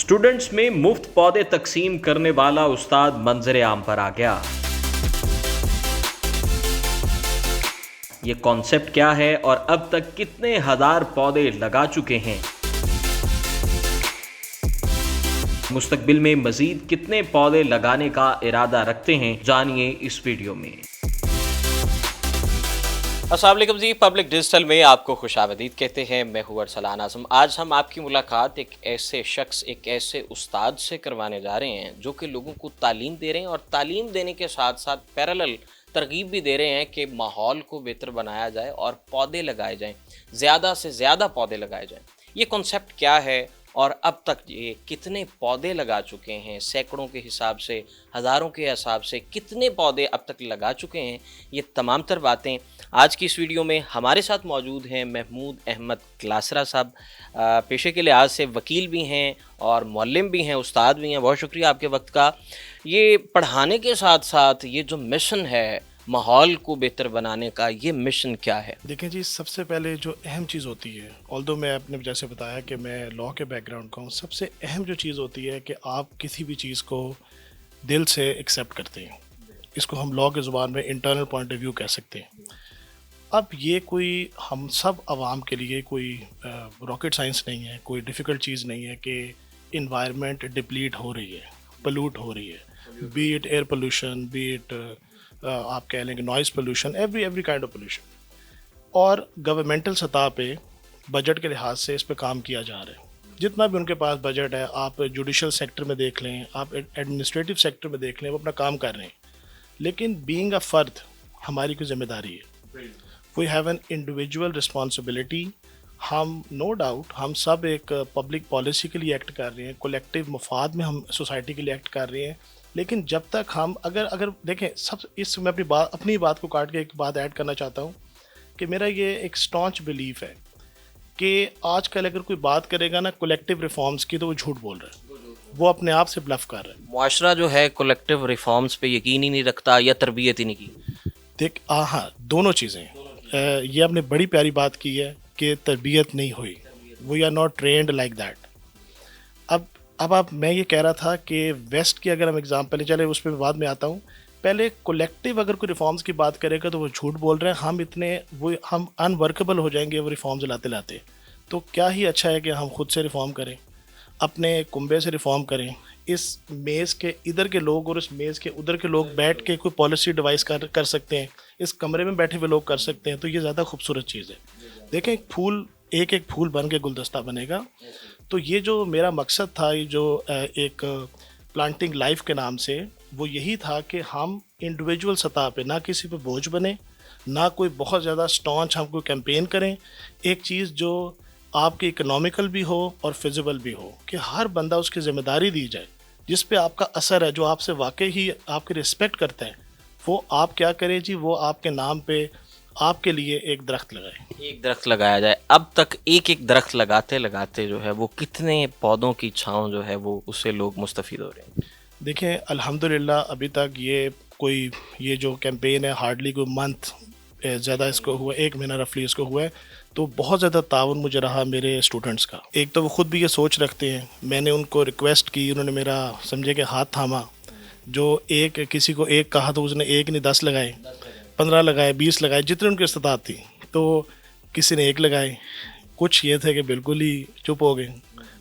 Students में मुफ्त पौधे तकसीम करने वाला उस्ताद मंजर आम पर आ गया। ये कॉन्सेप्ट क्या है और अब तक कितने हजार पौधे लगा चुके हैं, मुस्तकबिल में मजीद कितने पौधे लगाने का इरादा रखते हैं, जानिए इस वीडियो में। अस्सलाम वालेकुम जी, पब्लिक डिजिटल में आपको खुशामदीद कहते हैं। मैं हूं अरसलान आज़म। आज हम आपकी मुलाकात एक ऐसे शख्स, एक ऐसे उस्ताद से करवाने जा रहे हैं जो कि लोगों को तालीम दे रहे हैं और तालीम देने के साथ साथ पैरेलल तरगीब भी दे रहे हैं कि माहौल को बेहतर बनाया जाए और पौधे लगाए जाएं, ज़्यादा से ज़्यादा पौधे लगाए जाएं। ये कॉन्सेप्ट क्या है और अब तक ये कितने पौधे लगा चुके हैं, सैकड़ों के हिसाब से, हज़ारों के हिसाब से कितने पौधे अब तक लगा चुके हैं, ये तमाम तर बातें आज की इस वीडियो में हमारे साथ मौजूद हैं। महमूद अहमद क्लासरा साहब पेशे के लिहाज से वकील भी हैं और मुअल्लिम भी हैं, उस्ताद भी हैं। बहुत शुक्रिया आपके वक्त का। ये पढ़ाने के साथ साथ ये जो मिशन है माहौल को बेहतर बनाने का, ये मिशन क्या है? देखें जी, सबसे पहले जो अहम चीज़ होती है, ऑल्दो मैं आपने जैसे बताया कि मैं लॉ के बैकग्राउंड का हूँ, सबसे अहम जो चीज़ होती है कि आप किसी भी चीज़ को दिल से एक्सेप्ट करते हैं। इसको हम लॉ के ज़ुबान में इंटरनल पॉइंट ऑफ व्यू कह सकते हैं। अब ये कोई हम सब आवाम के लिए कोई रॉकेट साइंस नहीं है, कोई डिफ़िकल्ट चीज़ नहीं है कि इन्वायरमेंट डिप्लीट हो रही है, पोल्यूट हो रही है, B it air pollution, B it आप कह लेंगे noise pollution, every kind of pollution. और गवर्नमेंटल सतह पे बजट के लिहाज से इस पे काम किया जा रहा है। जितना भी उनके पास बजट है, आप जुडिशल सेक्टर में देख लें, आप एडमिनिस्ट्रेटिव सेक्टर में देख लें, वो अपना काम कर रहे हैं। लेकिन बीइंग अ फ़र्द हमारी कोई जिम्मेदारी है। We have an individual responsibility. हम नो डाउट हम सब एक पब्लिक पॉलिसी के लिए एक्ट कर रहे हैं, कलेक्टिव मफाद में हम सोसाइटी के लिए एक्ट कर रहे हैं। लेकिन जब तक हम अगर देखें, सब इस मैं अपनी बात को काट के एक बात ऐड करना चाहता हूँ कि मेरा ये एक स्टॉन्च बिलीफ है कि आजकल अगर कोई बात करेगा ना कलेक्टिव रिफॉर्म्स की, तो वो झूठ बोल रहा है, वो अपने आप से ब्लफ कर रहा है। मुआशरा जो है कलेक्टिव रिफॉर्म्स पे यकीन ही नहीं रखता या तरबियत ही नहीं की। देख हाँ, दोनों चीज़ें। ये आपने बड़ी प्यारी बात की है कि तरबियत नहीं हुई, we are not trained like that. अब मैं ये कह रहा था कि वेस्ट की अगर हम एग्जांपल चले, उस पर बाद में आता हूँ। पहले कलेक्टिव अगर कोई रिफॉर्म्स की बात करेगा तो वो झूठ बोल रहे हैं। हम अनवर्केबल हो जाएंगे वो रिफॉर्म्स लाते लाते। तो क्या ही अच्छा है कि हम खुद से रिफॉर्म करें, अपने कुंबे से रिफॉर्म करें। इस मेज़ के इधर के लोग और इस मेज़ के उधर के लोग बैठ के कोई पॉलिसी डिवाइस कर सकते हैं, इस कमरे में बैठे हुए लोग कर सकते हैं। तो ये ज़्यादा खूबसूरत चीज़ है। देखें, एक फूल बन के गुलदस्ता बनेगा। तो ये जो मेरा मकसद था, ये जो एक प्लांटिंग लाइफ के नाम से, वो यही था कि हम इंडिविजुअल सतह पे ना किसी पे बोझ बने, ना कोई बहुत ज़्यादा स्टॉन्च हम कोई कैंपेन करें। एक चीज़ जो आपकी इकोनॉमिकल भी हो और फिजिबल भी हो, कि हर बंदा उसकी ज़िम्मेदारी दी जाए, जिस पे आपका असर है, जो आपसे वाकई ही आपकी रिस्पेक्ट करता है, वो आप क्या करें जी, वो आपके नाम पे आपके लिए एक दरख्त लगाए। एक दरख्त लगाया जाए। अब तक एक दरख्त लगाते लगाते जो है वो कितने पौधों की छाँव जो है वो उससे लोग मुस्तफ़ीद हो रहे हैं? देखें, अल्हम्दुलिल्लाह अभी तक ये जो कैंपेन है, हार्डली कोई मंथ ज़्यादा इसको हुआ, 1 महीना रफली इसको हुआ है। तो बहुत ज़्यादा ताउन मुझे रहा मेरे स्टूडेंट्स का। एक तो वो ख़ुद भी ये सोच रखते हैं, मैंने उनको रिक्वेस्ट की, उन्होंने मेरा समझे कि हाथ थामा। जो किसी को एक कहा तो उसने एक नहीं 10 लगाए, 15 लगाए, 20 लगाए, जितने उनकी इस्तात थी। तो किसी ने 1 लगाए, कुछ ये थे कि बिल्कुल ही चुप हो गए।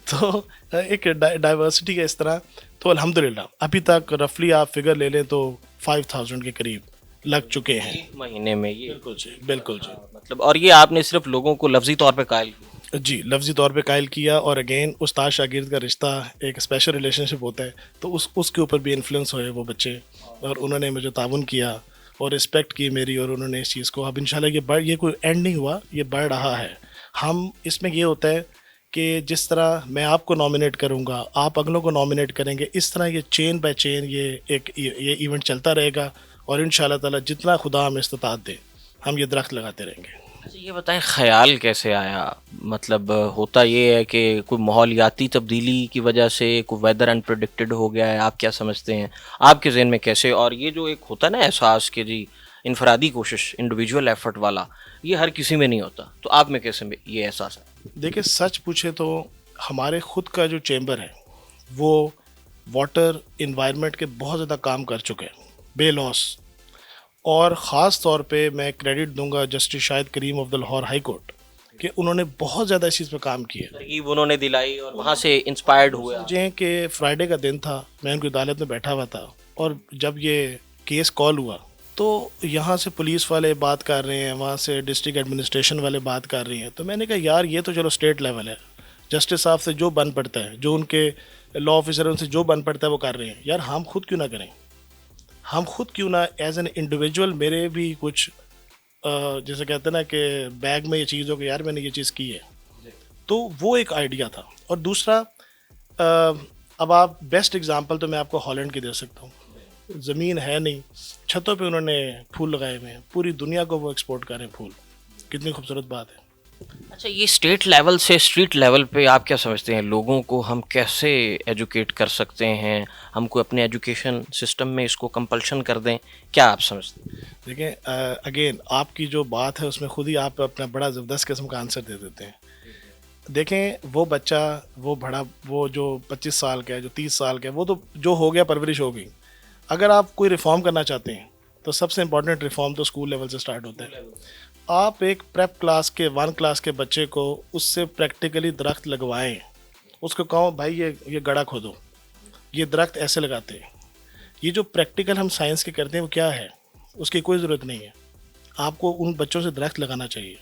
तो एक डाइवर्सिटी का इस तरह। तो अल्हम्दुलिल्लाह अभी तक रफली आप फिगर ले लें तो 5000 के करीब लग चुके हैं एक महीने में। ये बिल्कुल जी। मतलब, और ये आपने सिर्फ लोगों को लफ्जी तौर पे कायल किया? जी, लफ्ज़ी तौर पे कायल किया। और अगेन उस्ताद शागिर्द का रिश्ता एक स्पेशल रिलेशनशिप होता है, तो उसके ऊपर भी इन्फ्लुएंस हुए वो बच्चे, और उन्होंने मुझे ताउन किया और रिस्पेक्ट की मेरी, और उन्होंने इस चीज़ को, अब इंशाल्लाह ये कोई एंड नहीं हुआ, ये बढ़ रहा है। हम इसमें ये होता है कि जिस तरह मैं आपको नॉमिनेट करूँगा, आप अगलों को नॉमिनेट करेंगे, इस तरह ये चेन बाय चेन ये इवेंट चलता रहेगा। और इंशाल्लाह ताला जितना खुदा हमें इस्तात दे, हम ये दरख्त लगाते रहेंगे। अच्छा, ये बताएं, ख्याल कैसे आया? मतलब होता ये है कि कोई माहौलियाती तब्दीली की वजह से कोई वेदर अनप्रेडिक्टेड हो गया है, आप क्या समझते हैं, आपके ज़हन में कैसे? और ये जो एक होता है ना एहसास कि जी इनफरादी कोशिश, इंडिविजुअल एफर्ट वाला, ये हर किसी में नहीं होता, तो आप में कैसे ये एहसास है? देखिए, सच पूछे तो हमारे ख़ुद का जो चैम्बर है, وہ واٹر انوائرمنٹ کے بہت زیادہ کام کر چکے ہیں بے لوس. اور خاص طور پہ میں کریڈٹ دوں گا justice Shahid Karim of the Lahore high court کہ انہوں نے بہت زیادہ اس چیز پہ کام کیا. ترغیب انہوں نے دلائی اور وہاں سے انسپائرڈ ہوئے. سمجھیں کہ فرائیڈے کا دن تھا, میں ان کی عدالت میں بیٹھا ہوا تھا, اور جب یہ کیس کال ہوا تو یہاں سے پولیس والے بات کر رہے ہیں, وہاں سے ڈسٹرکٹ ایڈمنسٹریشن والے بات کر رہی ہیں. تو میں نے کہا یار یہ تو چلو اسٹیٹ لیول ہے, جسٹس صاحب سے جو بن پڑتا ہے, جو ان کے لا آفیسر ان سے جو بن پڑتا ہے وہ کر رہے ہیں. یار ہم خود کیوں نہ کریں, ہم خود کیوں نہ ایز این انڈیویجول, میرے بھی کچھ جیسے کہتے ہیں نا کہ بیگ میں یہ چیز ہو کہ یار میں نے یہ چیز کی ہے. تو وہ ایک آئیڈیا تھا. اور دوسرا, اب آپ بیسٹ ایگزامپل تو میں آپ کو ہالینڈ کی دے سکتا ہوں. زمین ہے نہیں, چھتوں پہ انہوں نے پھول لگائے ہوئے ہیں, پوری دنیا کو وہ ایکسپورٹ کر رہے ہیں پھول. کتنی خوبصورت بات ہے. اچھا, یہ اسٹیٹ لیول سے اسٹریٹ لیول پہ آپ کیا سمجھتے ہیں لوگوں کو ہم کیسے ایجوکیٹ کر سکتے ہیں؟ ہم کو اپنے ایجوکیشن سسٹم میں اس کو کمپلشن کر دیں, کیا آپ سمجھتے ہیں؟ دیکھیں اگین آپ کی جو بات ہے اس میں خود ہی آپ اپنا بڑا زبردست قسم کا آنسر دے دیتے ہیں. دیکھیں وہ بچہ, وہ بڑا, وہ جو 25 سال کا ہے, جو 30 سال کا ہے, وہ تو جو ہو گیا پرورش ہو گئی. اگر آپ کوئی ریفارم کرنا چاہتے ہیں تو سب سے امپورٹنٹ ریفارم تو اسکول لیول سے سٹارٹ ہوتا ہے. آپ ایک پریپ کلاس کے 1 کلاس کے بچے کو اس سے پریکٹیکلی درخت لگوائیں, اس کو کہو بھائی یہ گڑھا کھودو, یہ درخت ایسے لگاتے ہیں. یہ جو پریکٹیکل ہم سائنس کے کرتے ہیں وہ کیا ہے, اس کی کوئی ضرورت نہیں ہے. آپ کو ان بچوں سے درخت لگانا چاہیے,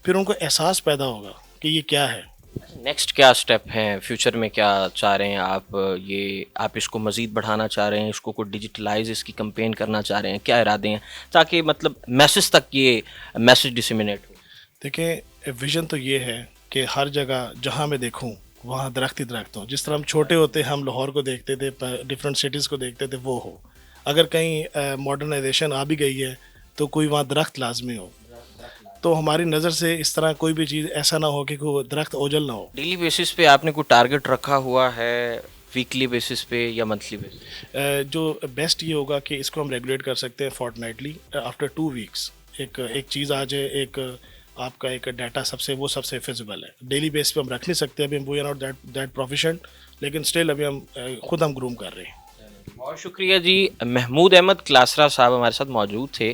پھر ان کو احساس پیدا ہوگا کہ یہ کیا ہے. نیکسٹ کیا اسٹیپ ہیں فیوچر میں, کیا چاہ رہے ہیں آپ؟ یہ آپ اس کو مزید بڑھانا چاہ رہے ہیں, اس کو کوئی ڈیجیٹلائز اس کی کمپین کرنا چاہ رہے ہیں, کیا ارادے ہیں تاکہ مطلب میسج تک یہ میسج ڈسیمینیٹ ہو؟ دیکھیں ویژن تو یہ ہے کہ ہر جگہ جہاں میں دیکھوں وہاں درخت ہی درخت ہوں. جس طرح ہم چھوٹے ہوتے ہم لاہور کو دیکھتے تھے, ڈفرینٹ سٹیز کو دیکھتے تھے, وہ ہو. اگر کہیں ماڈرنائزیشن آ بھی گئی ہے تو کوئی وہاں درخت لازمی ہو. تو ہماری نظر سے اس طرح کوئی بھی چیز ایسا نہ ہو کہ کوئی درخت اوجل نہ ہو. ڈیلی بیسس پہ آپ نے کوئی ٹارگٹ رکھا ہوا ہے, ویکلی بیسس پہ یا منتھلی بیسس؟ جو بیسٹ یہ ہوگا کہ اس کو ہم ریگولیٹ کر سکتے ہیں فورٹنائٹلی, آفٹر 2 ویکس ایک چیز آ جائے, ایک آپ کا ایک ڈیٹا سب سے فیزیبل ہے. ڈیلی بیس پہ ہم رکھ نہیں سکتے, ابھی ہم we are not that proficient, لیکن اسٹل ابھی ہم خود ہم گروم کر رہے ہیں. بہت شکریہ جی. محمود احمد کلاسرا صاحب ہمارے ساتھ موجود تھے,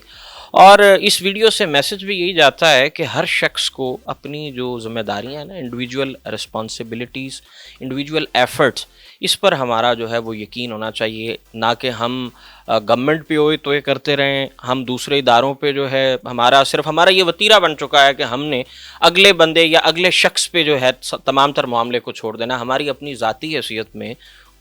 اور اس ویڈیو سے میسج بھی یہی جاتا ہے کہ ہر شخص کو اپنی جو ذمہ داریاں ہیں نا, انڈیویجول رسپانسبلٹیز, انڈیویجول ایفرٹس, اس پر ہمارا جو ہے وہ یقین ہونا چاہیے. نہ کہ ہم گورنمنٹ پہ ہوئے تو یہ کرتے رہیں, ہم دوسرے اداروں پہ جو ہے ہمارا یہ وتیرہ بن چکا ہے کہ ہم نے اگلے بندے یا اگلے شخص پہ جو ہے تمام تر معاملے کو چھوڑ دینا. ہماری اپنی ذاتی حیثیت میں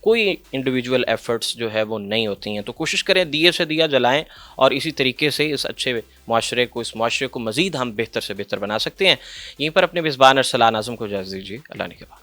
کوئی انڈیویجول ایفرٹس جو ہے وہ نہیں ہوتی ہیں. تو کوشش کریں دیے سے دیا جلائیں, اور اسی طریقے سے اس اچھے اس معاشرے کو مزید ہم بہتر سے بہتر بنا سکتے ہیں. یہیں پر اپنے میزبان ارسلان اعظم کو اجازت دیجیے. اللہ نے کے بعد.